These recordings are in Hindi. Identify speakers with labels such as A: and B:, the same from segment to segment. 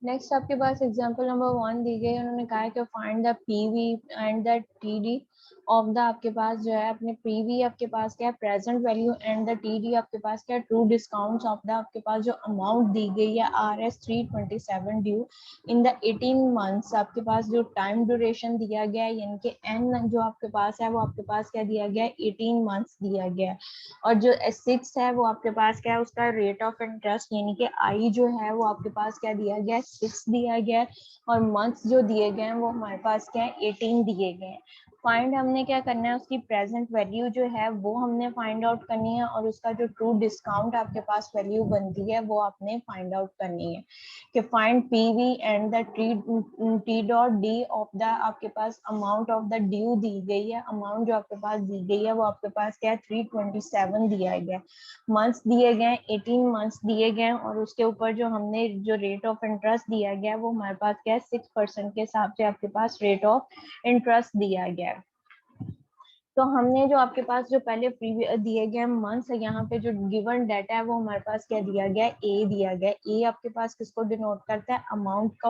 A: नेक्स्ट आपके पास एग्जांपल नंबर 1 दी गई, उन्होंने कहा है कि find the PV and the TD of the, आपके पास जो है अपने पीवी आपके पास क्या है present value, and the TD आपके पास क्या है ट्रू डिस्काउंट्स ऑफ द, आपके पास जो अमाउंट दी गई है RS 327 due in the 18 months, आपके पास जो टाइम ड्यूरेशन दिया गया है यानी कि एन जो आपके पास है वो आपके पास क्या दिया गया है 18 मंथ्स दिया गया है, और जो 6 है वो आपके पास क्या है उसका रेट ऑफ इंटरेस्ट यानी कि आई जो है वो आपके पास क्या दिया गया है 6 दिया गया है, और मंथ्स जो दिए गए हैं वो हमारे पास क्या है 18 दिए गए हैं। फाइंड हमने क्या करना है उसकी प्रेजेंट वैल्यू जो है वो हमने फाइंड आउट करनी है, और उसका जो ट्रू डिस्काउंट आपके पास वैल्यू बनती है वो आपने फाइंड आउट करनी है कि find PV and the T dot D of the, आपके पास अमाउंट ऑफ द ड्यू दी गई है, अमाउंट जो आपके पास दी गई है वो आपके पास क्या है 327 दिया गया, मंथ्स दिए गए 18 मंथ्स दिए गए, और उसके ऊपर जो हमने जो रेट ऑफ इंटरेस्ट दिया गया वो हमारे पास क्या है 6% के हिसाब से आपके पास रेट ऑफ इंटरेस्ट दिया गया है। तो हमने जो आपके पास जो पहले प्रीवियस दिए गए मंथ्स है, यहाँ पे जो गिवन डाटा है वो हमारे पास क्या दिया गया है ए दिया गया है। ए आपके पास किसको डिनोट करता है अमाउंट को,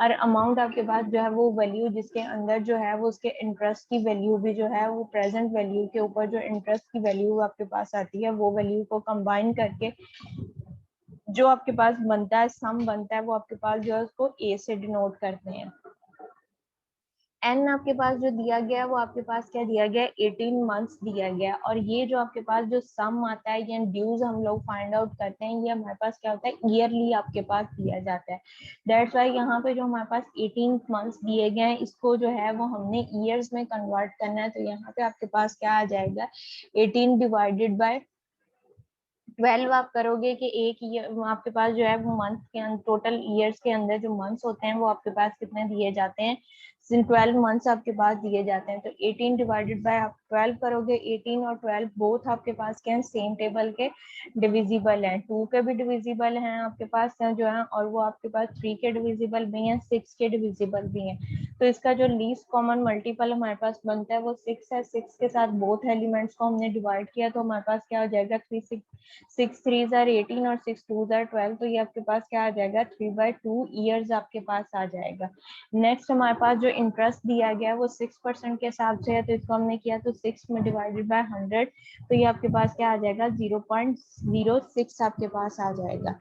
A: और अमाउंट आपके पास जो है वो वैल्यू जिसके अंदर जो है वो उसके इंटरेस्ट की वैल्यू भी जो है वो प्रेजेंट वैल्यू के ऊपर जो इंटरेस्ट की वैल्यू आपके पास आती है वो वैल्यू को कंबाइन करके जो आपके पास बनता है सम बनता है वो आपके पास जो है उसको ए से डिनोट करते हैं। एन आपके पास जो दिया गया है वो आपके पास क्या दिया गया है 18 मंथ्स दिया गया, और ये जो आपके पास जो सम आता है या ड्यूज हम लोग फाइंड आउट करते हैं ये हमारे पास क्या होता है ईयरली आपके पास दिया जाता है। दैट्स वाई यहाँ पे जो हमारे पास 18 मंथ्स दिए गए हैं इसको जो है वो हमने ईयर्स में कन्वर्ट करना है, तो यहाँ पे आपके पास क्या आ जाएगा 18 डिवाइडेड बाय 12 आप करोगे कि एक ईयर आपके पास जो है वो मंथ के टोटल ईयर्स के अंदर जो मंथ्स होते हैं वो आपके पास कितने दिए जाते हैं 12 मंथ्स आपके पास दिए जाते हैं, तो 18 डिवाइडेड बाय आप 12 करोगे, 18 और 12 बोथ आपके पास क्या है सेम टेबल के डिविजिबल हैं, 2 के भी डिविजिबल हैं आपके पास जो है, और वो आपके पास 3 के डिविजिबल भी हैं, 6 के डिविजिबल भी हैं। तो इसका जो लीस्ट कॉमन मल्टीपल हमारे पास बनता है वो 6 है, 6 के साथ बोथ एलिमेंट्स को हमने डिवाइड किया तो हमारे पास क्या हो जाएगा 6 3 आर 18 और 6 2 आर 12, तो ये आपके पास क्या आ जाएगा 3/2 ईयर्स आपके पास आ जाएगा। नेक्स्ट हमारे पास जो इंटरेस्ट दिया गया है वो 6% के हिसाब से है, तो इसको हमने किया तो 6 में डिवाइडेड बाय 100, तो ये आपके पास क्या आ जाएगा 0.06 आपके पास आ जाएगा।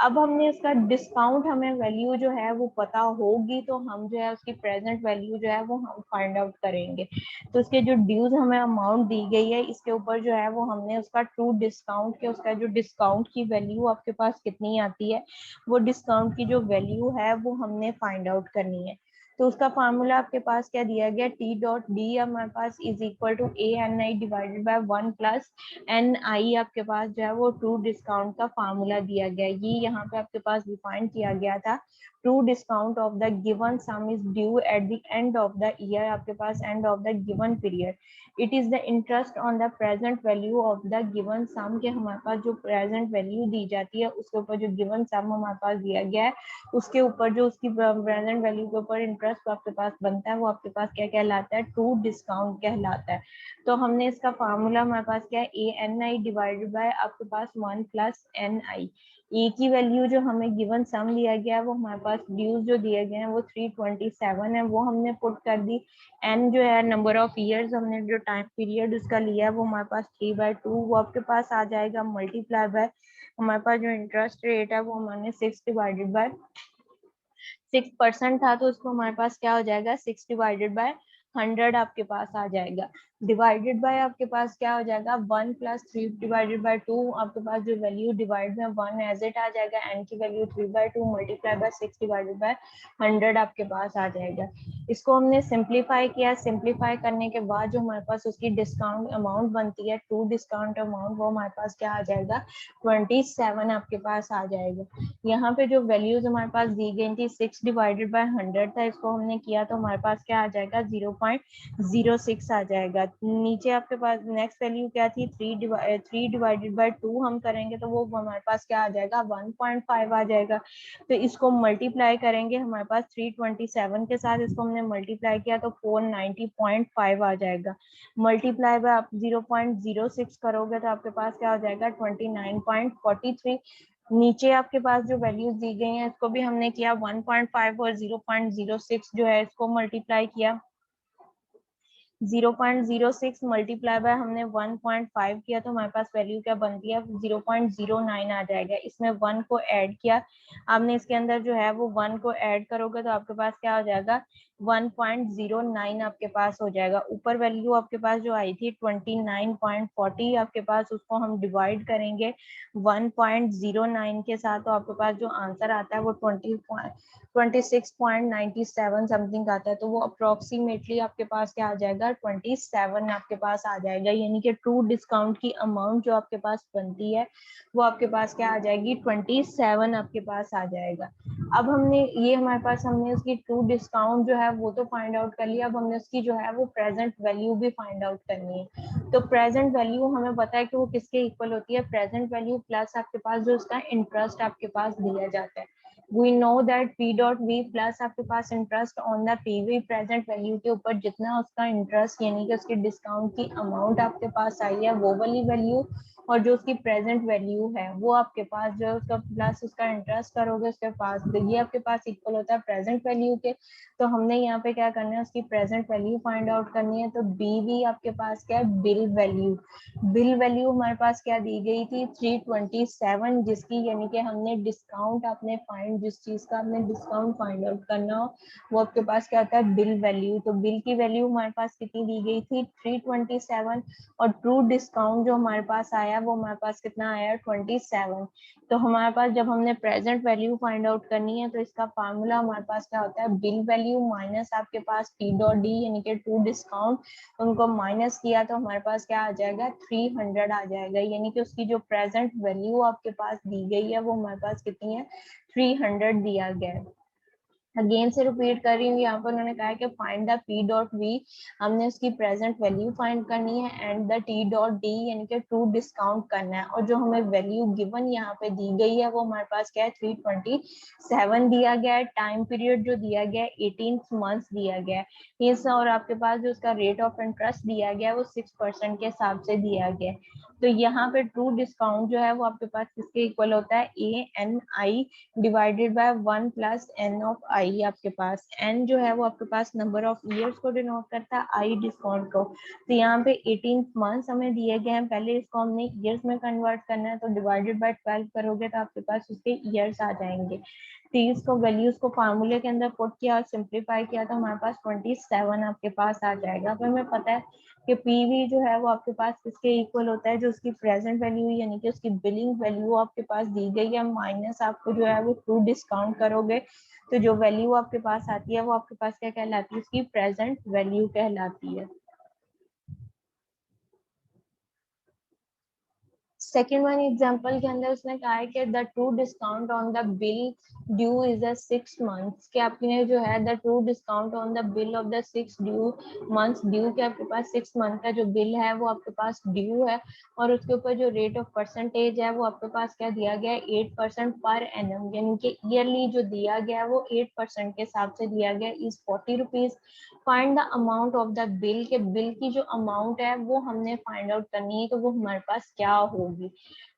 A: अब हमने इसका डिस्काउंट हमें वैल्यू जो है वो पता होगी तो हम जो है उसकी प्रेजेंट वैल्यू जो है वो हम फाइंड आउट करेंगे। तो उसके जो ड्यूज हमें अमाउंट दी गई है इसके ऊपर जो है वो हमने उसका ट्रू डिस्काउंट के उसका जो डिस्काउंट की वैल्यू आपके पास कितनी आती है वो डिस्काउंट की जो वैल्यू है वो हमने फाइंड आउट करनी है। तो उसका फार्मूला आपके पास क्या दिया गया टी डॉट डी हमारे पास is equal to A N I divided by 1 plus N I आपके पास जो है वो ट्रू डिस्काउंट का फार्मूला दिया गया, ये यहाँ पे आपके पास डिफाइन किया गया था। True discount of the given sum is due at the end of the year, आपके पास end of the given period, it is the interest on the present value of the given sum, के हमारे पास जो प्रेजेंट वैल्यू दी जाती है उसके ऊपर जो गिवन सम हमारे पास दिया गया है उसके ऊपर जो उसकी प्रेजेंट वैल्यू के ऊपर इंटरेस्ट आपके पास बनता है वो आपके पास क्या कहलाता है ट्रू डिस्काउंट कहलाता है। तो हमने इसका फार्मूला हमारे पास क्या है A N I divided by आपके पास 1 प्लस एन आई, ए की वैल्यू जो हमें गिवन सम दिया गया है वो हमारे पास ड्यूज जो दिए गए हैं वो 327 है वो हमने पुट कर दी, एन जो है नंबर ऑफ ईयर्स हमने जो टाइम पीरियड उसका लिया है वो हमारे पास 3/2 वो आपके पास आ जाएगा मल्टीप्लाई बाय हमारे पास जो इंटरेस्ट रेट है वो हमने 6 डिवाइडेड बाय 6% था तो उसको हमारे पास क्या हो जाएगा 6 डिवाइडेड बाय 100 आपके पास आ जाएगा। डिवाइडेड बाय आपके पास क्या हो जाएगा 1 प्लस 3 डिवाइडेड बाय 2, आपके पास जो वैल्यू डिवाइड में 1 एज इट आ जाएगा, n की value 3/2 multiply by 6 divided by 100 आपके पास आ जाएगा। इसको हमने सिंप्लीफाई किया, सिंप्लीफाई करने के बाद जो हमारे पास उसकी डिस्काउंट अमाउंट बनती है, टू डिस्काउंट अमाउंट, वो हमारे पास क्या आ जाएगा 27 आपके पास आ जाएगा। यहाँ पे जो वैल्यूज हमारे पास दी गई थी 6 डिवाइडेड बाय 100 था, इसको हमने किया तो हमारे पास क्या आ जाएगा 0.06 आ जाएगा। नीचे आपके पास नेक्स्ट वैल्यू क्या थी 3 डिवाइडेड बाय 2 हम करेंगे तो वो हमारे पास क्या आ जाएगा 1.5 आ जाएगा। तो इसको मल्टीप्लाई करेंगे हमारे पास 327 के साथ, इसको हमने मल्टीप्लाई किया तो 490.5 आ जाएगा। मल्टीप्लाई बाय आप 0.06 करोगे तो आपके पास क्या हो जाएगा 29.43। नीचे आपके पास जो वैल्यूज दी गई हैं इसको भी हमने किया 1.5 और 0.06 जो है इसको मल्टीप्लाई किया। 0.06 मल्टीप्लाई बाय हमने 1.5 किया तो हमारे पास वैल्यू क्या बनती है 0.09 आ जाएगा। इसमें 1 को ऐड किया, आपने इसके अंदर जो है वो 1 को ऐड करोगे तो आपके पास क्या हो जाएगा 1.09 आपके पास हो जाएगा। ऊपर वैल्यू आपके पास जो आई थी 29.40 आपके पास, उसको हम डिवाइड करेंगे 1.09 के साथ तो आपके पास जो आंसर आता है वो 26.97 समथिंग आता है। तो वो अप्रोक्सीमेटली आपके पास क्या आ जाएगा 27 आपके पास आ जाएगा, यानी कि ट्रू डिस्काउंट की अमाउंट जो आपके पास बनती है वो आपके पास क्या आ जाएगी 27 आपके पास आ जाएगा। अब हमने ये हमारे पास हमने उसकी ट्रू डिस्काउंट जो है वो तो फाइंड आउट कर लिया, अब हमने उसकी जो है वो प्रेजेंट वैल्यू भी फाइंड आउट करनी है। तो प्रेजेंट वैल्यू हमें पता है कि वो किसके इक्वल होती है, प्रेजेंट वैल्यू प्लस आपके पास जो उसका इंटरेस्ट आपके पास दिया जाता है। We know that P dot V plus आपके पास interest on the PV present value के ऊपर जितना उसका इंटरेस्ट यानी कि उसकी डिस्काउंट की अमाउंट आपके पास आई है वो वाली वैल्यू, और जो उसकी प्रेजेंट वैल्यू है वो आपके पास जो उसका प्लस उसका इंटरेस्ट करोगे उसके पास, तो ये आपके पास इक्वल होता है प्रेजेंट वैल्यू के। तो हमने यहाँ पे क्या करना है उसकी प्रेजेंट वैल्यू फाइंड आउट करनी है। तो BV आपके पास क्या है बिल वैल्यू, बिल वैल्यू हमारे पास क्या दी गई थी 327, जिसकी यानी कि हमने डिस्काउंट आपने फाइंड जिस चीज का आपने डिस्काउंट फाइंड आउट करना हो वो आपके पास क्या होता है बिल वैल्यू। तो बिल की वैल्यू हमारे पास कितनी दी गई थी 327, और ट्रू डिस्काउंट जो हमारे पास आया वो हमारे पास कितना आया 27। तो हमारे पास जब हमने प्रेजेंट वैल्यू फाइंड आउट करनी है तो इसका फार्मूला हमारे पास क्या होता है बिल वैल्यू माइनस आपके पास P डॉट D यानी कि ट्रू डिस्काउंट, उनको माइनस किया तो हमारे पास क्या आ जाएगा 300 आ जाएगा, यानी कि उसकी जो प्रेजेंट वैल्यू आपके पास दी गई है वो हमारे पास कितनी है 300 दिया गया है। अगेन से रिपीट कर रही हूँ, यहाँ पर उन्होंने कहा है कि find the P dot V, हमने उसकी प्रेजेंट वैल्यू फाइंड करनी है and the T dot D यानी कि ट्रू डिस्काउंट करना है, और जो हमें वैल्यू गिवन यहाँ पे दी गई है वो हमारे पास क्या है 327 दिया गया है। टाइम पीरियड जो दिया गया है 18 मंथ्स दिया गया है इस, और आपके पास जो उसका रेट ऑफ इंटरेस्ट दिया गया है वो 6% के हिसाब से दिया गया है। तो यहाँ पे ट्रू डिस्काउंट जो है वो आपके पास किसके इक्वल होता है ANI divided by 1 plus N of I। आपके पास N जो है वो आपके पास नंबर ऑफ ईयर्स को डिनोट करता है, I डिस्काउंट को। तो यहाँ पे 18 मंथ्स हमें दिए गए हैं, पहले इसको हमने ईयर्स में कन्वर्ट करना है तो डिवाइडेड बाय 12 करोगे तो आपके पास उसके ईयर्स आ जाएंगे। तो इसको वैल्यूज को फार्मूले के अंदर पुट किया और सिंप्लीफाई किया तो हमारे पास 27 आपके पास आ जाएगा। अब हमें पता है कि पीवी जो है वो आपके पास किसके इक्वल होता है, जो उसकी प्रेजेंट वैल्यू यानी कि उसकी बिलिंग वैल्यू आपके पास दी गई है माइनस आपको जो है वो ट्रू डिस्काउंट करोगे तो जो वैल्यू आपके पास आती है वो आपके पास क्या कहलाती है उसकी प्रेजेंट वैल्यू कहलाती है। सेकेंड वन एग्जाम्पल के अंदर उसने कहा है कि the true discount on the bill due is a 6 months, के आपने जो है the true discount on the bill of the 6 due months, due के आपके पास 6 मंथ का जो बिल है वो आपके पास ड्यू है, और उसके ऊपर जो रेट ऑफ परसेंटेज है वो आपके पास क्या दिया गया है 8% पर एनम, यानी कि ईयरली जो दिया गया है वो 8% के हिसाब से दिया गया is 40 rupees. Find the amount of the bill, के बिल की जो अमाउंट है वो हमने फाइंड आउट करनी है तो वो हमारे पास क्या होगी।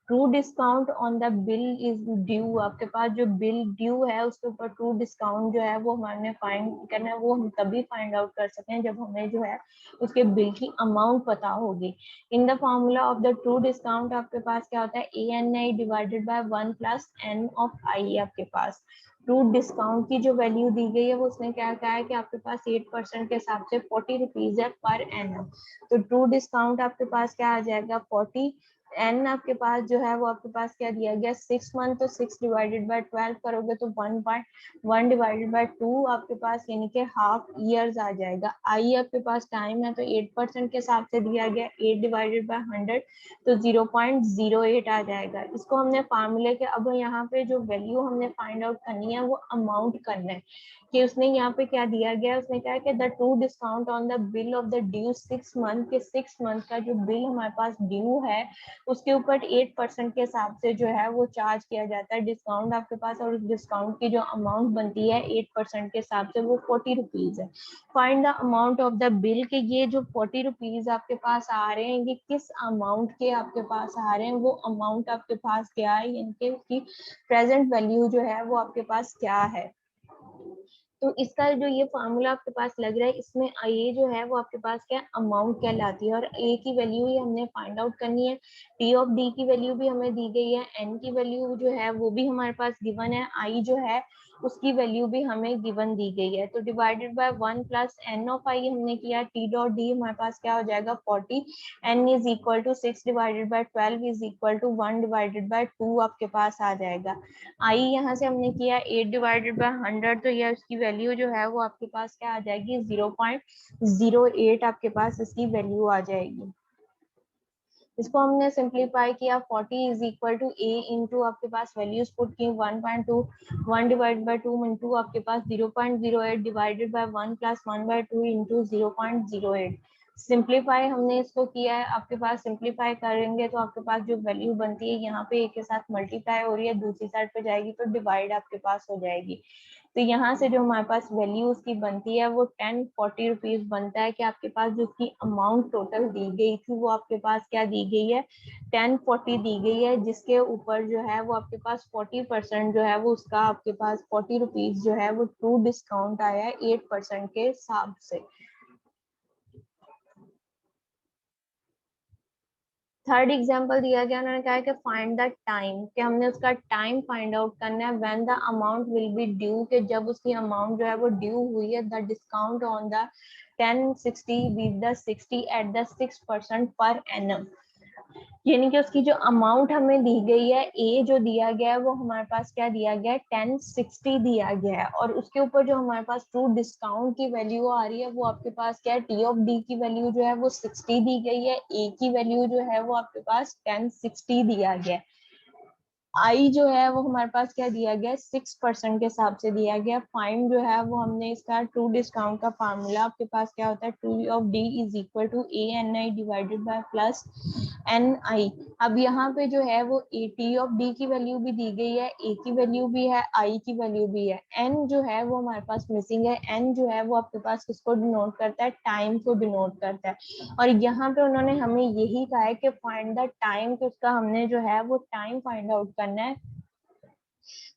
A: True discount on the bill is due, आपके पास जो बिल ड्यू है उसके ऊपर ट्रू डिस्काउंट जो है वो हमारे फाइंड करना है, वो हम तभी फाइंड आउट कर सकते हैं जब हमें जो है उसके बिल की अमाउंट पता होगी। In the formula of the true discount आपके पास क्या होता है, ANI divided by 1 plus N of I। आपके पास ट्रू डिस्काउंट की जो वैल्यू दी गई है वो उसने क्या कहा है कि आपके पास 8% के हिसाब से 40 रुपीज है पर एनम। तो ट्रू डिस्काउंट आपके पास क्या आ जाएगा 40। एन आपके पास जो है वो आपके पास क्या दिया गया 6 मंथ, तो 6 डिवाइडेड बाय 12 करोगे तो 1.1 डिवाइडेड बाय 2 आपके पास यानी कि हाफ ईयर्स आ जाएगा। आई आपके पास टाइम है तो 8% के हिसाब से दिया गया, 8 डिवाइडेड बाय 100 तो 0.08 आ जाएगा। इसको हमने फार्मूले के, अब यहाँ पे जो वैल्यू हमने फाइंड आउट करनी है वो अमाउंट करना है कि उसने यहाँ पे क्या दिया गया, उसने कहा कि the true discount on the bill of the due 6 month के 6 मंथ का जो बिल हमारे पास ड्यू है उसके ऊपर 8% के हिसाब से जो है वो चार्ज किया जाता है डिस्काउंट आपके पास, और उस डिस्काउंट की जो अमाउंट बनती है 8% के हिसाब से वो 40 रुपीज है। Find the amount of the bill के ये जो 40 रुपीज आपके पास आ रहे हैं ये किस अमाउंट के आपके पास आ रहे हैं, वो अमाउंट आपके पास क्या है, यानी कि उसकी प्रेजेंट वैल्यू जो है वो आपके पास क्या है। तो इसका जो ये फार्मूला आपके पास लग रहा है इसमें ये जो है वो आपके पास क्या अमाउंट कहलाती है, और ए की वैल्यू ही हमने फाइंड आउट करनी है। टी ऑफ डी की वैल्यू भी हमें दी गई है, एन की वैल्यू जो है वो भी हमारे पास गिवन है, आई जो है उसकी वैल्यू भी हमें गिवन दी गई है। तो divided by 1 plus N of I हमने किया, टी डॉट डी हमारे पास क्या हो जाएगा 40, n is equal to 6 divided by 12 is equal to 1 divided by 2 आपके पास आ जाएगा। आई यहाँ से हमने किया 8 डिवाइडेड बाय 100, तो यह उसकी वैल्यू जो है वो आपके पास क्या आ जाएगी 0.08 आपके पास इसकी वैल्यू आ जाएगी। इसको हमने सिंप्लीफाई किया, 40 is equal to a into आपके पास वैल्यूज पुट की 1.2, 1 डिवाइड बाय 2 इंटू आपके पास 0.08 divided by 1 plus 1 by 2 into 0.08। Simplify हमने इसको किया है, आपके पास सिंप्लीफाई करेंगे तो आपके पास जो वैल्यू बनती है यहाँ पे एक के साथ मल्टीप्लाई हो रही है, दूसरी साइड पे जाएगी तो डिवाइड आपके पास हो जाएगी। तो यहाँ से जो हमारे पास वैल्यू उसकी बनती है वो 1040 रुपीज बनता है कि आपके पास जो उसकी अमाउंट टोटल दी गई थी वो आपके पास क्या दी गई है 1040 दी गई है, जिसके ऊपर जो है वो आपके पास 40% जो है वो उसका आपके पास 40 रुपीज जो है वो ट्रू डिस्काउंट आया है 8% के हिसाब से। थर्ड एग्जांपल दिया गया, उन्होंने कहा कि फाइंड द टाइम, कि हमने उसका टाइम फाइंड आउट करना है when the amount will be due, कि जब उसकी अमाउंट जो है वो ड्यू हुई है, the discount on the 1060 with the 60 at the 6% per annum. यानी कि उसकी जो अमाउंट हमें दी गई है ए जो दिया गया है वो हमारे पास क्या दिया गया है 1060 दिया गया है, और उसके ऊपर जो हमारे पास ट्रू डिस्काउंट की वैल्यू आ रही है वो आपके पास क्या है टी ऑफ डी की वैल्यू जो है वो 60 दी गई है, ए की वैल्यू जो है वो आपके पास 1060 दिया गया है। आई जो है वो हमारे पास क्या दिया गया 6% के हिसाब से दिया गया। फाइन जो है वो हमने इसका ट्रू डिस्काउंट का फार्मूला आपके पास क्या होता है true of D is equal to A N I divided by plus N I. अब यहाँ पे जो है वो ए टी ऑफ डी की वैल्यू भी दी गई है, ए की वैल्यू भी है, आई की वैल्यू भी है, एन जो है वो हमारे पास मिसिंग है। एन जो है वो आपके पास किसको डिनोट करता है टाइम को डिनोट करता है, और यहाँ पे उन्होंने हमें यही कहा है कि फाइंड द टाइम, तो उसका हमने जो है वो टाइम फाइंड आउट करना है।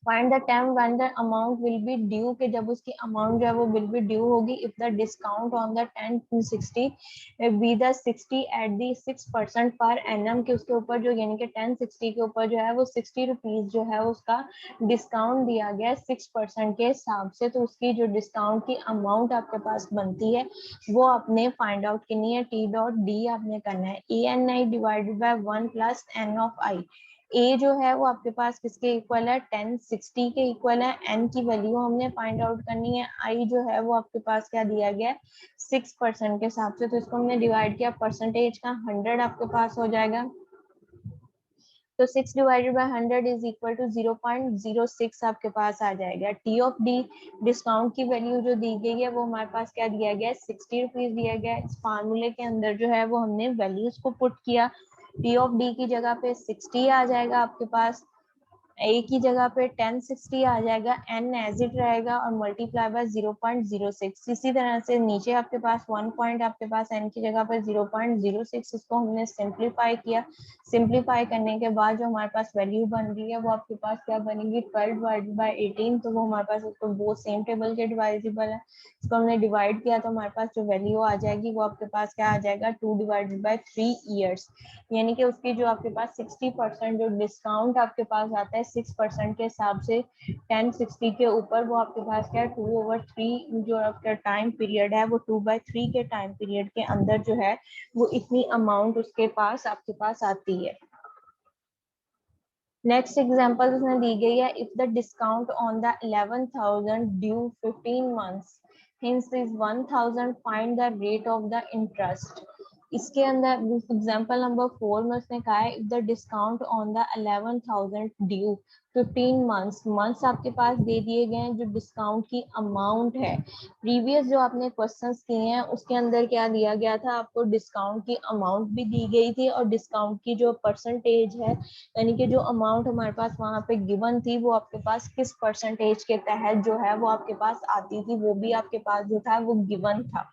A: Find the time when the amount will be due, कि जब उसकी अमाउंट जो है वो विल बी ड्यू होगी if the discount on the 1060 be the 60 at the 6% per annum, के उसके ऊपर जो यानी कि 1060 के ऊपर जो है वो 60 रुपीज जो है उसका डिस्काउंट दिया गया है 6% के हिसाब से। तो उसकी जो डिस्काउंट की अमाउंट आपके पास बनती है वो आपने फाइंड आउट करनी है, टी डॉट डी आपने करना है, A N I divided by 1 plus N of I. A जो है वो आपके पास किसके इक्वल है 1060 के इक्वल है, एन की वैल्यू हमने फाइंड आउट करनी है, आई जो है वो आपके पास क्या दिया गया 6% के हिसाब से, तो इसको हमने डिवाइड किया परसेंटेज का 100 आपके पास हो जाएगा, तो 6 divided by 100 is equal to 0.06 आपके पास आ जाएगा। टी ऑफ डी डिस्काउंट की वैल्यू जो दी गई है वो हमारे पास क्या दिया गया है 60 रुपीज दिया गया है। इस फार्मूले के अंदर जो है वो हमने वैल्यूज को पुट किया, टी ऑफ डी की जगह पे 60 आ जाएगा आपके पास, ए की जगह पे 1060 आ जाएगा, एन एज इट रहेगा और मल्टीप्लाई बाय 0.06। इसी तरह से नीचे आपके पास 1 पॉइंट आपके पास एन की जगह पे 0.06, इसको हमने सिंप्लीफाई किया। सिंप्लीफाई करने के बाद जो हमारे पास वैल्यू बन रही है वो आपके पास क्या बनेगी, 12 डिवाइडेड बाय 18, तो वो हमारे पास उसको वो सेम टेबल के डिवाइजिबल है। इसको हमने डिवाइड किया तो हमारे पास जो वैल्यू आ जाएगी वो आपके पास क्या आ जाएगा, 2 डिवाइडेड बाय 3 ईयर्स, यानी कि उसकी जो आपके पास 60% जो डिस्काउंट आपके पास आता है 6% के हिसाब से 1060 के ऊपर, वो आपके पास क्या है 2/3 जो आपका टाइम पीरियड है वो 2/3 के टाइम पीरियड के अंदर जो है वो इतनी अमाउंट उसके पास आपके पास आती है। नेक्स्ट एग्जांपल उसने दी गई है, if the discount on the 11,000 due 15 months hints is 1,000, find the rate of the interest. इसके अंदर एग्जांपल नंबर 4 में उसने कहा है, if the discount on the 11,000 due 15 months आपके पास दे दिए गए हैं, जो डिस्काउंट की अमाउंट है। प्रीवियस जो आपने क्वेश्चंस किए हैं उसके अंदर क्या दिया गया था, आपको डिस्काउंट की अमाउंट भी दी गई थी और डिस्काउंट की जो परसेंटेज है, यानी कि जो अमाउंट हमारे पास वहां पे गिवन थी वो आपके पास किस परसेंटेज के तहत जो है वो आपके पास आती थी, वो भी आपके पास जो था वो गिवन था।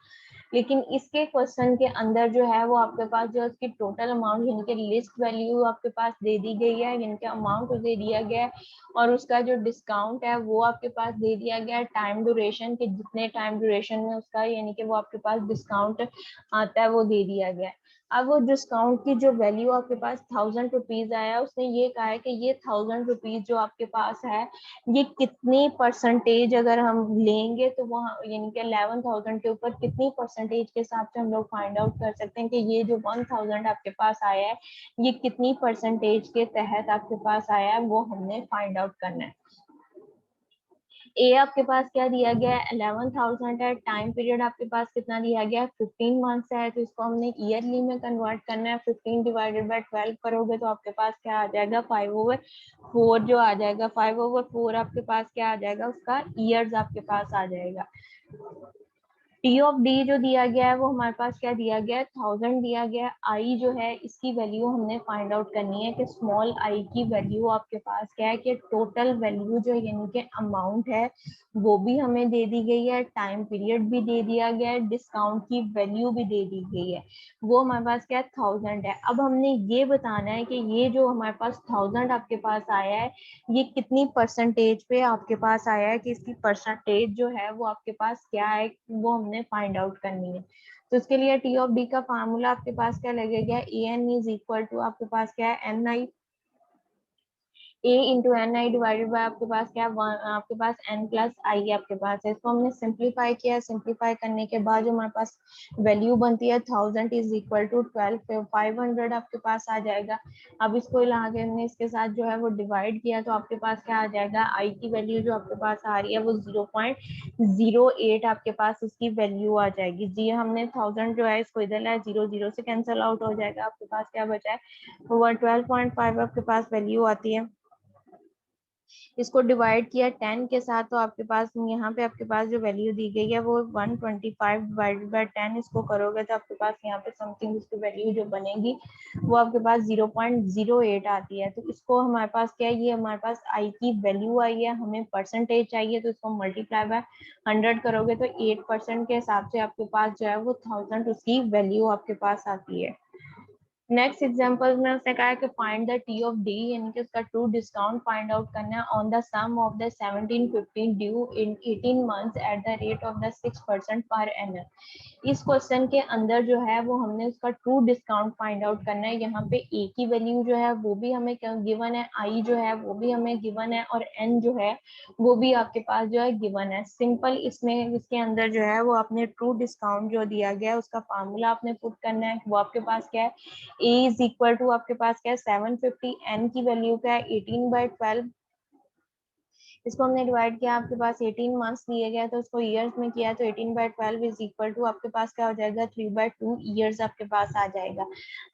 A: लेकिन इसके क्वेश्चन के अंदर जो है वो आपके पास जो उसकी टोटल अमाउंट यानी कि लिस्ट वैल्यू आपके पास दे दी गई है, यानी कि अमाउंट दे दिया गया है और उसका जो डिस्काउंट है वो आपके पास दे दिया गया है, टाइम ड्यूरेशन के जितने टाइम ड्यूरेशन में उसका यानी कि वो आपके पास डिस्काउंट आता है वो दे दिया गया है। अब वो डिस्काउंट की जो वैल्यू आपके पास 1,000 रुपीज आया, उसने ये कहा है कि ये 1,000 रुपीज जो आपके पास है ये कितनी परसेंटेज अगर हम लेंगे तो वो यानी कि 11,000 के ऊपर कितनी परसेंटेज के हिसाब से हम लोग फाइंड आउट कर सकते हैं कि ये जो 1,000 आपके पास आया है ये कितनी परसेंटेज के तहत आपके पास आया है, वो हमने फाइंड आउट करना है। ए आपके पास क्या दिया गया है, 11,000 है, टाइम पीरियड आपके पास कितना दिया गया है, 15 मंथ्स है, तो इसको हमने ईयरली में कन्वर्ट करना है। 15 डिवाइडेड बाय 12 करोगे तो आपके पास क्या आ जाएगा, 5/4 जो आ जाएगा, 5/4 आपके पास क्या आ जाएगा, उसका ईयर्स आपके पास आ जाएगा। टी ऑफ डी जो दिया गया है वो हमारे पास क्या दिया गया है, 1,000 दिया गया है। आई जो है इसकी वैल्यू हमने फाइंड आउट करनी है कि स्मॉल आई की वैल्यू आपके पास क्या है, कि टोटल वैल्यू जो यानी कि अमाउंट है वो भी हमें दे दी गई है, टाइम पीरियड भी दे दिया गया है, डिस्काउंट की वैल्यू भी दे दी गई है, वो हमारे पास क्या है 1,000 है। अब हमने ये बताना है कि ये जो हमारे पास 1,000 आपके पास आया है ये कितनी परसेंटेज पे आपके पास आया है, कि इसकी परसेंटेज जो है वो आपके पास क्या है, वो हमने फाइंड आउट करनी है। तो इसके लिए टी ऑफ डी का फार्मूला आपके पास क्या लगेगा, a n is equal to आपके पास क्या है, n i a into n I divided by आपके पास क्या है, आपके पास एन प्लस आई आपके पास है। इसको हमने सिंप्लीफाई किया, सिंप्लीफाई करने के बाद जो हमारे पास वैल्यू बनती है 1,000 इज इक्वल टू 12,500 आपके पास आ जाएगा। अब इसको हिला के हमने इसके साथ जो है वो डिवाइड किया तो आपके पास क्या आ जाएगा, आई की वैल्यू जो आपके पास आ रही है वो 0.08 आपके पास उसकी वैल्यू आ जाएगी। जी हमने 1,000 जो है इसको इधर लाया, 0 से कैंसिल आउट हो जाएगा, आपके पास क्या बचा है वो 12.5 आपके पास वैल्यू आती है। इसको डिवाइड किया 10 के साथ तो आपके पास यहाँ पे आपके पास जो वैल्यू दी गई है वो 125 डिवाइडेड बाय 10, इसको करोगे तो आपके पास यहाँ पे समथिंग उसकी वैल्यू जो बनेगी वो आपके पास 0.08 आती है। तो इसको हमारे पास क्या है, ये हमारे पास आई की वैल्यू आई है, हमें परसेंटेज चाहिए तो इसको मल्टीप्लाई बाय 100 करोगे तो 8% के हिसाब से आपके पास जो है वो 1,000 उसकी वैल्यू आपके पास आती है। नेक्स्ट एग्जांपल में उसने कहा कि find the T of D, यानी कि उसका ट्रू डिस्काउंट फाइंड आउट करना है on the sum of the 1750 due in 18 months at the rate of the 6% per annum. इस क्वेश्चन के अंदर जो है वो हमने उसका ट्रू डिस्काउंट फाइंड आउट करना है। यहाँ पे ए की वैल्यू जो है वो भी हमें गिवन है, आई जो है वो भी हमें गिवन है और एन जो है वो भी आपके पास जो है गिवन है। सिंपल इसमें इसके अंदर जो है वो आपने ट्रू डिस्काउंट जो दिया गया है उसका फार्मूला आपने पुट करना है। वो आपके पास क्या है, ए इज इक्वल टू आपके पास क्या है 750, एन की वैल्यू क्या है 18/12, इसको हमने डिवाइड किया, आपके पास 18 मंथ्स दिए गए तो उसको ईयर्स में किया तो 18/12 इज इक्वल टू आपके पास क्या हो जाएगा 3/2 ईयर्स आपके पास आ जाएगा।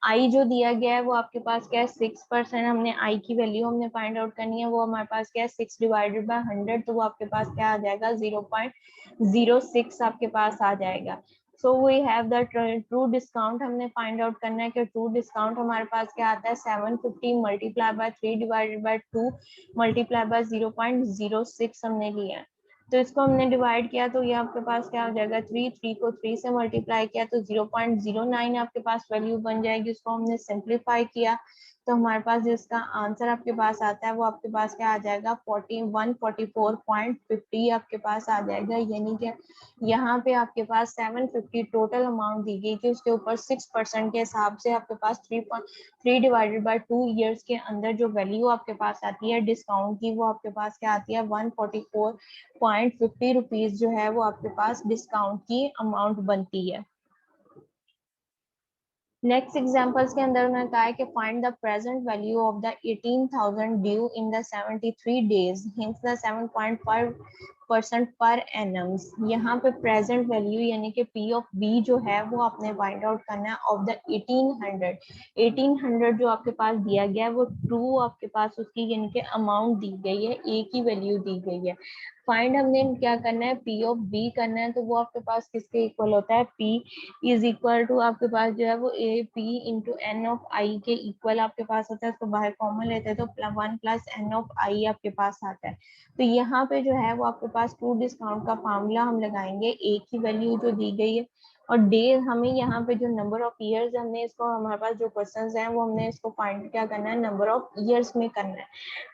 A: आई जो दिया गया है वो आपके पास क्या है 6%, हमने आई की वैल्यू हमने फाइंड आउट करनी है, वो हमारे पास क्या है 6 डिवाइडेड बाय 100, तो वो आपके पास क्या आ जाएगा 0.06 आपके पास आ जाएगा। So we have the true discount हमने फाइंड आउट करना है कि ट्रू डिस्काउंट हमारे पास क्या आता है 750 multiply by 3 divided by 2 multiply by 0.06 हमने लिया है। तो इसको हमने डिवाइड किया तो ये आपके पास क्या हो जाएगा 3 को 3 से मल्टीप्लाई किया तो 0.09 आपके पास वैल्यू बन जाएगी। उसको हमने सिंप्लीफाई किया तो हमारे पास जिसका आंसर आपके पास आता है वो आपके पास क्या आ जाएगा 4144.50 आपके पास आ जाएगा। यानी कि यहाँ पे आपके पास 750 टोटल अमाउंट दी गई थी, उसके ऊपर 6% के हिसाब से आपके पास 3 डिवाइडेड बाय 2 ईयर्स के अंदर जो वैल्यू आपके पास आती है डिस्काउंट की वो आपके पास क्या आती है 144.50 रुपीज जो है वो आपके पास डिस्काउंट की अमाउंट बनती है। नेक्स्ट एग्जांपल्स के अंदर उन्होंने कहा है कि find the present value of the 18,000 due in the 73 days hints the 7.5% per annum. यहाँ पे प्रेजेंट वैल्यू यानी कि पी ऑफ बी जो है वो आपने फाइंड आउट करना है ऑफ द 1800 जो आपके पास दिया गया है वो ट्रू आपके पास उसकी यानी कि अमाउंट दी गई है, ए की वैल्यू दी गई है। फाइंड हमने क्या करना है पी ऑफ बी करना है तो वो आपके पास किसके इक्वल होता है पी इज इक्वल टू आपके पास जो है वो A P into N of I के इक्वल आपके पास होता है। उसको बाहर कॉमन लेते हैं तो 1 प्लस एन ऑफ आई आपके पास आता है। तो यहाँ पे जो है वो आपके पास ट्रू डिस्काउंट का फार्मूला हम लगाएंगे ए की वैल्यू जो दी गई है और डे हमें यहाँ पे जो नंबर ऑफ ईयर्स हमने इसको हमारे पास जो क्वेश्चंस हैं वो हमने इसको फाइंड क्या करना है नंबर ऑफ ईयर्स में करना है।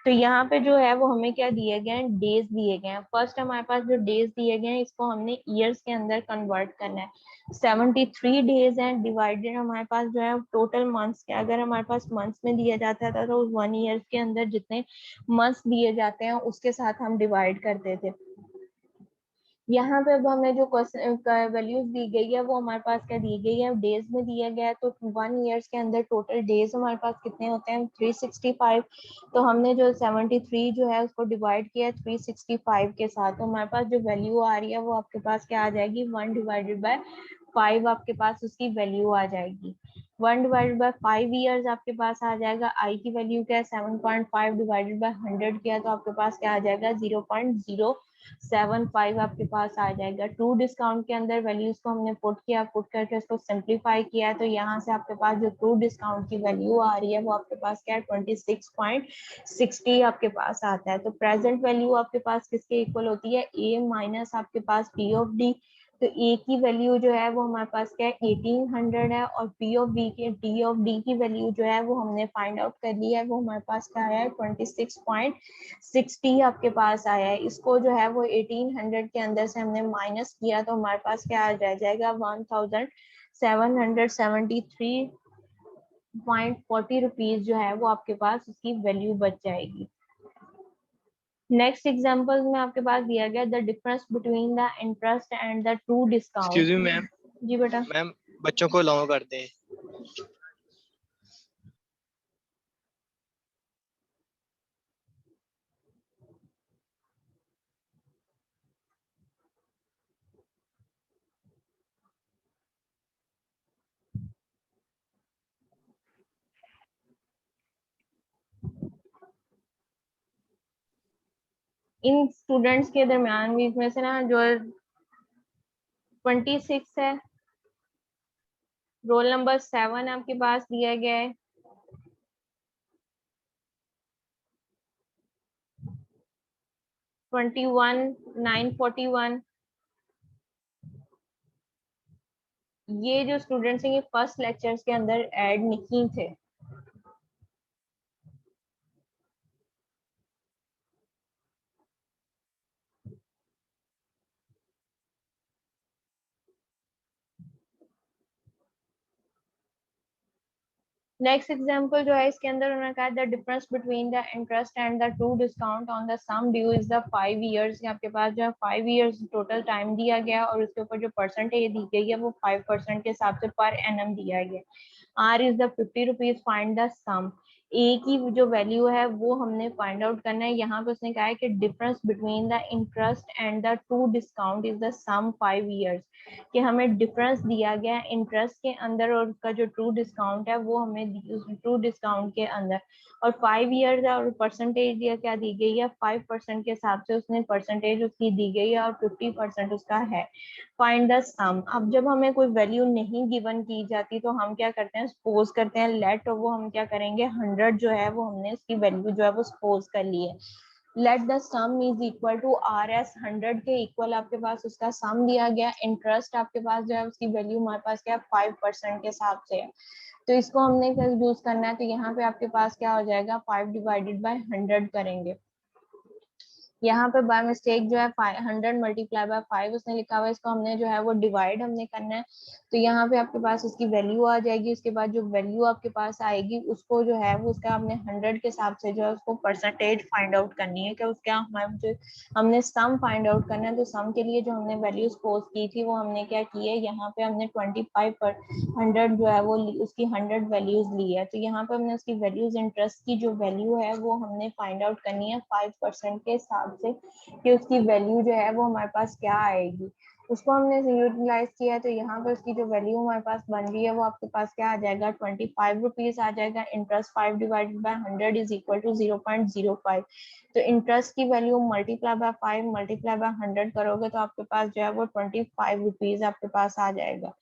A: तो यहाँ पे जो है वो हमें क्या दिए गए हैं डेज दिए गए हैं। फर्स्ट हमारे पास जो डेज दिए गए हैं इसको हमने ईयर्स के अंदर कन्वर्ट करना है। 73 डेज हैं डिवाइडेड हमारे पास जो है टोटल मंथ्स के अगर हमारे पास मंथ्स में दिया जाता था तो उस 1 ईयर के अंदर जितने मंथ्स दिए जाते हैं उसके साथ हम डिवाइड करते थे। यहाँ पे अब हमें जो वैल्यूज दी गई है वो हमारे पास क्या दी गई है डेज में दिया गया है। तो 1 ईयर्स के अंदर टोटल डेज हमारे पास कितने होते हैं 365। तो हमने जो 73 जो है उसको डिवाइड किया 365 के साथ तो हमारे पास जो वैल्यू आ रही है वो आपके पास क्या आ जाएगी 1 डिवाइडेड बाय 5 आपके पास उसकी वैल्यू आ जाएगी। 1 डिवाइडेड बाय 5 ईयर्स आपके पास आ जाएगा। आई की वैल्यू क्या है 7.5 डिवाइडेड बाय 100 किया तो आपके पास क्या आ जाएगा 0.075 आपके पास आ जाएगा। ट्रू डिस्काउंट के अंदर वैल्यूज को हमने पुट किया, पुट करके उसको सिंप्लीफाई किया तो यहाँ से आपके पास जो ट्रू डिस्काउंट की वैल्यू आ रही है वो आपके पास क्या है 26.60 आपके पास आता है। तो प्रेजेंट वैल्यू आपके पास किसके इक्वल होती है ए माइनस आपके पास पी ऑफ डी। तो ए की वैल्यू जो है वो हमारे पास क्या है 1800 है और पी ऑफ बी के डी ऑफ डी की वैल्यू जो है वो हमने फाइंड आउट कर ली है वो हमारे पास क्या है 26.60 आपके पास आया है। इसको जो है वो 1800 के अंदर से हमने माइनस किया तो हमारे पास क्या आ जाएगा 1773.40 रुपीज जो है वो आपके पास उसकी वैल्यू बच जाएगी। नेक्स्ट एग्जांपल में आपके पास दिया गया the difference between the interest and the true
B: excuse me
A: discount.
B: Ma'am.
A: जी बेटा।
B: मैम बच्चों को अलाउ कर दें।
A: इन स्टूडेंट्स के दरमियान भी इसमें से ना जो 26 है, रोल नंबर 7 आपके पास दिया गया है, 21 941। ये जो स्टूडेंट्स हैं ये फर्स्ट लेक्चर्स के अंदर ऐड नहीं थे। नेक्स्ट एग्जांपल जो है इसके अंदर उन्होंने कहा the difference between the interest and the true discount on the sum due is the 5 years. आपके पास जो है 5 इयर्स टोटल टाइम दिया गया और उसके ऊपर जो परसेंटेज दी गई है वो 5% के हिसाब से पर एनम दिया गया। R is the 50 rupees find the sum. A की जो वैल्यू है वो हमने फाइंड आउट करना है। यहाँ पे उसने कहा है कि difference between the interest and the true discount is the sum 5 years, कि हमें डिफरेंस दिया गया है इंटरेस्ट के अंदर और उसका जो ट्रू डिस्काउंट है वो हमें ट्रू डिस्काउंट के अंदर, और 5 ईयर्स है, और परसेंटेज दिया क्या दी गई है 5% के हिसाब से उसने परसेंटेज उसकी दी गई है और 50% उसका है। फाइंड द सम। अब जब हमें कोई वैल्यू नहीं गिवन की जाती तो हम क्या करते हैं, सपोज करते हैं लेट, और वो हम क्या करेंगे 100 जो है वो हमने इसकी वैल्यू जो है वो सपोज कर ली है। Let the sum is equal to r s, 100 के इक्वल आपके पास उसका सम दिया गया। इंटरेस्ट आपके पास जो है उसकी वैल्यू हमारे पास क्या है 5% के हिसाब से है, तो इसको हमने यूज करना है। तो यहाँ पे आपके पास क्या हो जाएगा 5 डिवाइडेड बाय 100 करेंगे। यहाँ पे बाय मिस्टेक जो है 100 मल्टीप्लाई बाय 5 उसने लिखा हुआ है, इसको हमने जो है वो डिवाइड हमने करना है। तो यहाँ पे आपके पास उसकी वैल्यू आ जाएगी। उसके बाद जो वैल्यू आपके पास आएगी उसको जो है वो उसका हमने 100 के हिसाब से जो है उसको परसेंटेज फाइंड आउट करनी है कि उसका हमारे हमने सम फाइंड आउट करना है। तो सम के लिए जो हमने वैल्यू सपोज की थी वो हमने क्या की है, यहाँ पे हमने 25 पर 100 जो है वो उसकी 100 वैल्यूज ली है। तो यहाँ पे हमने उसकी वैल्यूज, इंटरेस्ट की जो वैल्यू है वो हमने फाइंड आउट करनी है 5% के हिसाब से, कि उसकी वैल्यू जो है वो हमारे पास क्या आएगी। उसको हमने यूटिलाइज किया है, तो यहाँ पे उसकी जो वैल्यू हमारे पास बन रही है वो आपके पास क्या आ जाएगा 25 रुपीज आ जाएगा। Interest 5 divided by 100 is equal to 0.05। तो इंटरेस्ट की value multiply by 5 multiply by 100 करोगे तो आपके पास जो है वो 25 रुपीज आपके पास आ जाएगा।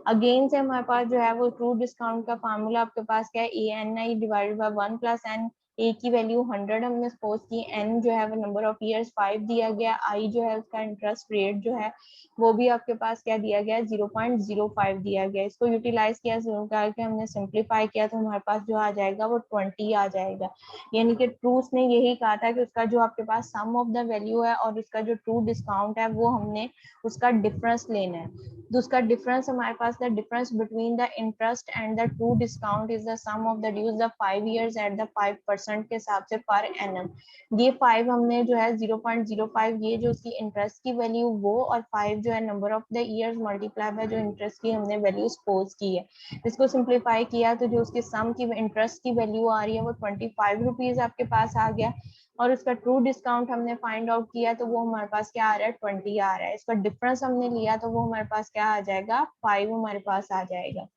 A: अगेन से हमारे पास जो है वो ट्रू डिस्काउंट का फार्मूला आपके पास क्या है, A N I divided by 1 plus N. A की वैल्यू 100 हमने सपोज की, एन जो है वो नंबर ऑफ इयर्स 5 दिया गया, आई जो है उसका इंटरेस्ट रेट जो है वो भी आपके पास क्या दिया गया है 0.05 दिया गया। इसको यूटिलाइज किया करके हमने सिंप्लीफाई किया तो हमारे पास जो आ जाएगा वो 20 आ जाएगा। यानी कि ट्रूथ ने यही कहा था कि उसका जो आपके पास सम ऑफ द वैल्यू है और उसका जो ट्रू डिस्काउंट है वो हमने उसका डिफरेंस लेना है। तो उसका डिफरेंस हमारे पास, the difference between the interest and the true discount is the sum of the dues the 5 years at the 5% के हिसाब से पर एनम। ये 5 हमने जो है 0.05 ये जो उसकी इंटरेस्ट की वैल्यू वो, और 5 जो है number of the years multiply by जो इंटरेस्ट की हमने वैल्यू सपोज की है। इसको सिंप्लीफाई किया तो जो उसके सम की इंटरेस्ट की वैल्यू आ रही है वो 25 रुपीज आपके पास आ गया, और उसका ट्रू डिस्काउंट हमने फाइंड आउट किया तो वो हमारे पास क्या आ रहा है 20 आ रहा है। इसका डिफरेंस हमने लिया तो वो हमारे पास क्या आ जाएगा 5 हमारे पास आ जाएगा।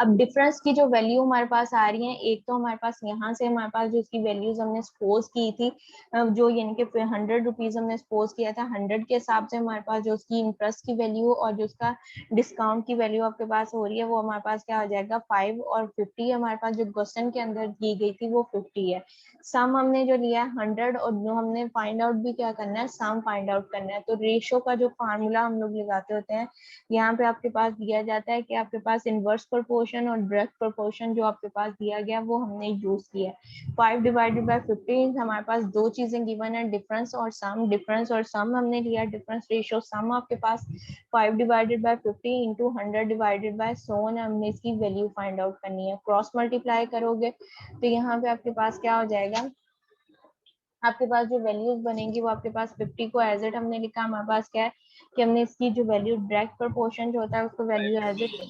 A: अब डिफरेंस की जो वैल्यू हमारे पास आ रही है, एक तो हमारे पास यहाँ से हमारे पास जो उसकी वैल्यूज हमने सपोज की थी, जो यानी कि 100 रुपीज हमने सपोज किया था, 100 के हिसाब से हमारे पास जो उसकी इंटरेस्ट की वैल्यू और जो उसका डिस्काउंट की वैल्यू आपके पास हो रही है वो हमारे पास क्या हो जाएगा 5 और 50 हमारे पास जो क्वेश्चन के अंदर दी गई थी वो 50 है। सम हमने जो लिया है 100, और जो हमने फाइंड आउट भी क्या करना है सम फाइंड आउट करना है। तो रेशो का जो फार्मूला हम लोग लगाते होते हैं, यहाँ पे आपके पास दिया जाता है कि आपके पास इनवर्स प्रोपोर्शन और डायरेक्ट प्रोपोर्शन जो आपके पास दिया गया वो हमने यूज किया। 5 डिवाइडेड बाय 15 हमारे पास दो चीजें गिवन है, डिफरेंस और सम। डिफरेंस और सम हमने लिया, डिफरेंस रेशियो सम आपके पास 5 divided bye 50 into 100 divided by so on, हमने इसकी वैल्यू फाइंड आउट करनी है। क्रॉस मल्टीप्लाई करोगे तो यहाँ पे आपके पास क्या हो जाएगा, आपके पास जो वैल्यूज बनेंगी वो आपके पास 50 को एज इट हमने लिखा, हमारे पास क्या है कि हमने इसकी जो वैल्यू डायरेक्ट प्रोपोर्शन जो होता है उसको वैल्यू एज इट,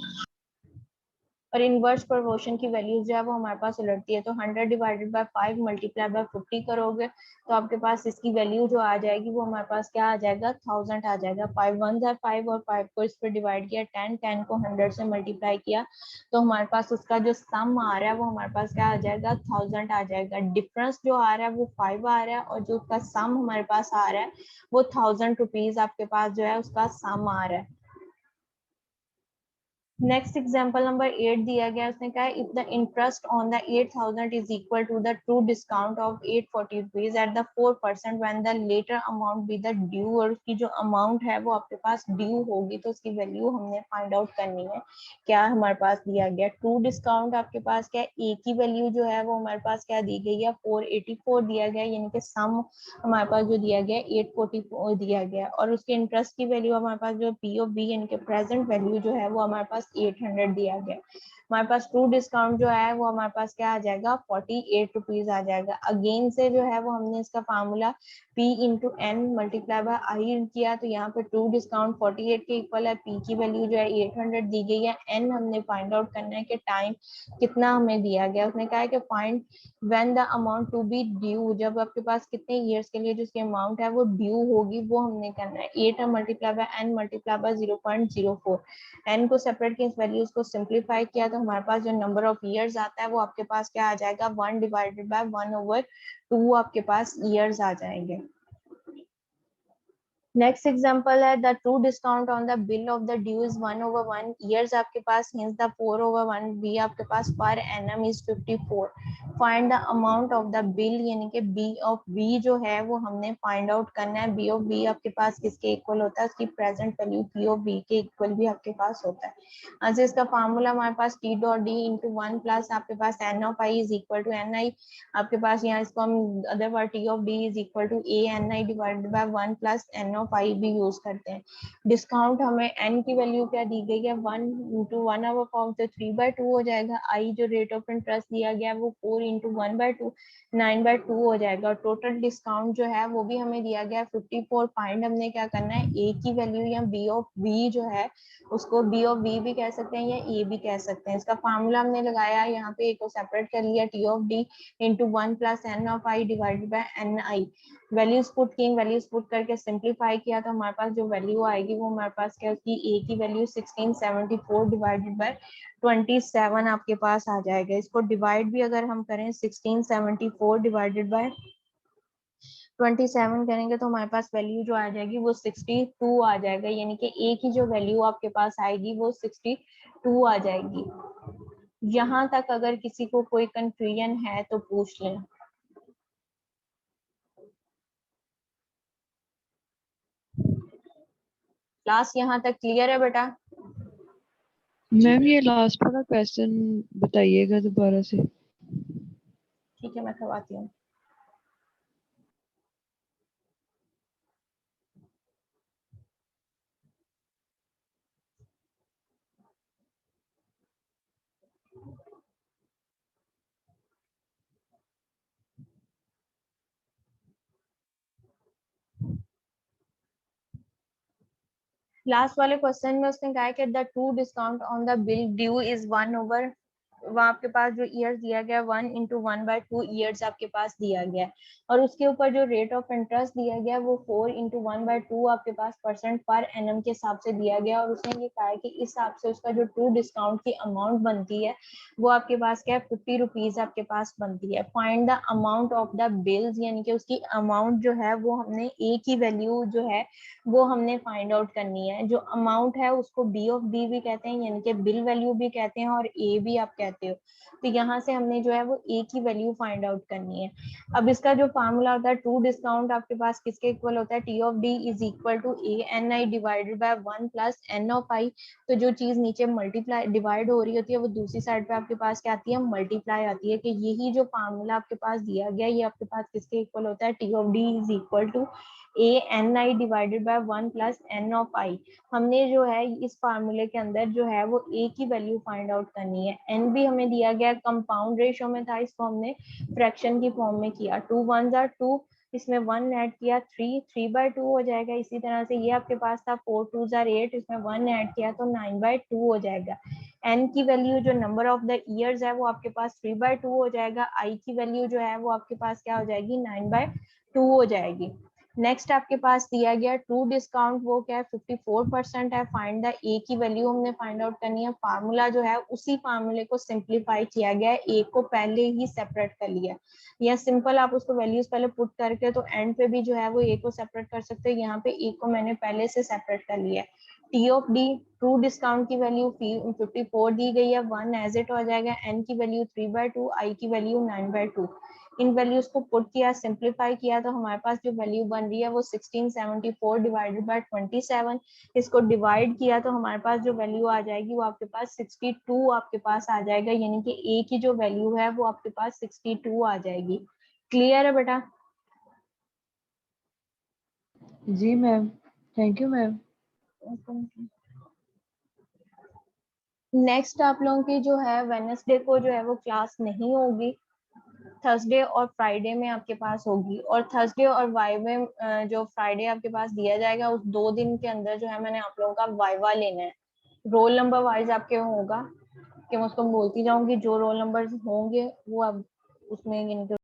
A: और इनवर्स प्रोपोर्शन की वैल्यूज जो है वो हमारे पास उलटती है। तो 100 डिवाइडेड बाय 5 मल्टीप्लाई बाय 50 करोगे तो आपके पास इसकी वैल्यू जो आ जाएगी वो हमारे पास क्या आ जाएगा 1000 आ जाएगा। 5 1 है 5 और 5 को इस पर डिवाइड किया, 10 10 को 100 से मल्टीप्लाई किया तो हमारे पास उसका जो सम आ रहा है वो हमारे पास क्या आ जाएगा 1000 आ जाएगा। डिफरेंस जो आ रहा है वो 5 आ रहा है और जो उसका सम हमारे पास आ रहा है वो 1000 रुपीज आपके पास जो है उसका सम आ रहा है। नेक्स्ट एग्जांपल नंबर 8 दिया गया, उसने कहा if the interest on the 8000 is equal to the true discount of 840 rupees at the 4% when the later amount be the due, और उसकी जो अमाउंट है वो आपके पास ड्यू होगी तो उसकी वैल्यू हमने फाइंड आउट करनी है। क्या हमारे पास दिया गया ट्रू डिस्काउंट आपके पास क्या है, ए की वैल्यू जो है वो हमारे पास क्या दी गई है 484 दिया गया, यानी कि सम हमारे पास जो दिया गया 844 दिया गया, और उसके इंटरेस्ट की वैल्यू हमारे पास जो पी ऑफ बी यानी कि प्रेजेंट वैल्यू जो है वो हमारे पास 800 दिया गया। हमारे पास ट्रू डिस्काउंट जो है वो हमारे पास क्या आ जाएगा 48 रुपीज आ जाएगा। अगेन से जो है वो हमने इसका formula P into N multiply by I किया, तो यहाँ पे ट्रू डिस्काउंट 48 के इक्वल है, P की वैल्यू जो है 800 दी गई है, एन हमने फाइंड आउट करना है कि टाइम कितना हमें दिया गया। उसने कहा है कि find when the amount to be due, जब आपके पास कितने ईयर्स के लिए जिसकी अमाउंट है वो ड्यू होगी वो हमने करना है। 8 multiply by n multiply by 0.04, n को सेपरेट किया, इस वैल्यूज को सिंप्लीफाई किया तो हमारे पास जो नंबर ऑफ ईयर्स आता है वो आपके पास क्या आ जाएगा 1 डिवाइडेड बाय 1/2 आपके पास ईयर्स आ जाएंगे। नेक्स्ट एग्जांपल है the true discount on the bill of the due is 1/1 years आपके पास, हिंस द 4/1 बी आपके पास per annum is 54। Find the amount of the bill, यानी कि बी ऑफ बी जो है वो हमने फाइंड आउट करना है। बी ऑफ बी आपके पास किसके इक्वल होता है, उसकी present value P of B के इक्वल भी आपके पास होता है। अच्छा, इसका फार्मूला हमारे पास T dot D into 1 plus आपके पास N of I is equal to N I, आपके पास यहाँ इसको हम other word T of D is equal to A N I divided by 1 plus N of I भी यूज करते हैं। डिस्काउंट हमें एन की वैल्यू क्या दी गई है 1 इंटू 1/4 तो 3/2 हो जाएगा। आई जो रेट ऑफ इंटरेस्ट दिया गया है वो 4 इंटू 1/2 9/2 हो जाएगा। टोटल डिस्काउंट जो है वो भी हमें दिया गया है 54। फाइंड हमने क्या करना है ए की वैल्यू या बी ऑफ बी जो है उसको बी ऑफ बी भी कह सकते हैं या ए भी कह सकते हैं। इसका फार्मूला हमने लगाया यहाँ पे, ए को सेपरेट कर लिया T of D into 1 plus N of i divided by n i. Values put की, वैल्यूज पुट करके सिंप्लीफाई किया तो हमारे पास जो वैल्यू आएगी वो हमारे पास क्या उसकी ए की वैल्यू 1674 डिवाइडेड बाय 27 आपके पास आ जाएगा। इसको डिवाइड भी अगर हम करें 1674 डिवाइडेड बाय 27 करेंगे तो हमारे पास वैल्यू जो आ जाएगी वो 62 आ जाएगा, यानी कि ए की जो वैल्यू आपके पास आएगी वो 62 आ जाएगी। यहाँ तक अगर किसी को कोई कंफ्यूजन है तो पूछ लें। क्लास यहाँ तक क्लियर है बेटा?
C: मैम ये लास्ट वाला क्वेश्चन बताइएगा दोबारा से।
A: ठीक है, मैं करवाती हूँ। लास्ट वाले क्वेश्चन में उसने कहा कि the true discount on the bill due is 1/, वहाँ आपके पास जो ईयर्स दिया गया 1 इंटू 1/2 ईयर्स आपके पास दिया गया है, और उसके ऊपर जो रेट ऑफ इंटरेस्ट दिया गया वो 4 इंटू 1/2 आपके पास परसेंट पर एनम के हिसाब से दिया गया। और उसने ये कहा है कि इस हिसाब से उसका जो ट्रू डिस्काउंट की अमाउंट बनती है वो आपके पास क्या है 50 रुपीज आपके पास बनती है। Find the amount of the bills, यानी कि उसकी अमाउंट जो है वो हमने ए की वैल्यू जो है वो हमने फाइंड आउट करनी है। जो अमाउंट है उसको बी ऑफ बी भी कहते हैं, यानी कि बिल वैल्यू भी कहते हैं और ए भी आप कहते हो। तो यहाँ से हमने जो है वो ए की वैल्यू फाइंड आउट करनी है। अब इसका जो फार्मूला होता है ट्रू डिस्काउंट आपके पास किसके इक्वल होता है, T of D is equal to A N I divided by 1 plus N of I. तो जो चीज नीचे मल्टीप्लाई डिवाइड हो रही होती है वो दूसरी साइड पे आपके पास क्या आती है, मल्टीप्लाई आती है। कि यही जो फार्मूला आपके पास दिया गया ये आपके पास किसके इक्वल होता है, T of D is equal to A N I divided by 1 plus N of I. हमने जो है इस फार्मूले के अंदर जो है वो ए की वैल्यू फाइंड आउट करनी है। एन भी हमें दिया गया कंपाउंड रेशियो में था, इसको हमने फ्रैक्शन की फॉर्म में किया। 2 1 2, इसमें 1 ऐड किया 3/2 हो जाएगा। इसी तरह से ये आपके पास था 4 2 8, इसमें 1 ऐड किया तो 9/2 हो जाएगा। एन की वैल्यू जो नंबर ऑफ द ईयर्स है वो आपके पास 3/2 हो जाएगा। आई की वैल्यू जो है वो आपके पास क्या हो जाएगी 9/2 हो जाएगी। नेक्स्ट आपके पास दिया गया ट्रू डिस्काउंट, वो क्या है 54% है। फाइंड द ए की वैल्यू हमने फाइंड आउट करनी है। फार्मूला जो है उसी फार्मूले को सिंप्लीफाई किया गया है, ए को पहले ही सेपरेट कर लिया। या सिंपल आप उसको वैल्यूज पहले पुट करके तो एंड पे भी जो है वो ए को सेपरेट कर सकते हो। यहाँ पे ए को मैंने पहले से सेपरेट कर लिया है। T of D true discount की वैल्यू 54 दी गई है, 1 एज इट हो जाएगा। एन की वैल्यू 3/2, आई की वैल्यू 9/2। इन वैल्यूज को पुट किया, सिंप्लीफाई किया तो हमारे पास जो वैल्यू बन रही है वो 1674 डिवाइडेड बाय 27। इसको डिवाइड किया तो हमारे पास जो वैल्यू आ जाएगी वो आपके पास 62 आपके पास आ जाएगा, यानी कि ए की जो वैल्यू है वो आपके पास 62 आ जाएगी। क्लियर है बेटा?
C: जी ma'am, thank you ma'am.
A: Next आप लोगों की जो है वेडनेसडे को जो है वो क्लास नहीं होगी, थर्सडे और फ्राइडे में आपके पास होगी। और थर्सडे और वाई में जो फ्राइडे आपके पास दिया जाएगा उस 2 दिन के अंदर जो है मैंने आप लोगों का वाइवा लेना है। रोल नंबर वाइज आपके होगा कि मैं उसको बोलती जाऊंगी, जो रोल नंबर होंगे वो अब उसमें गिन के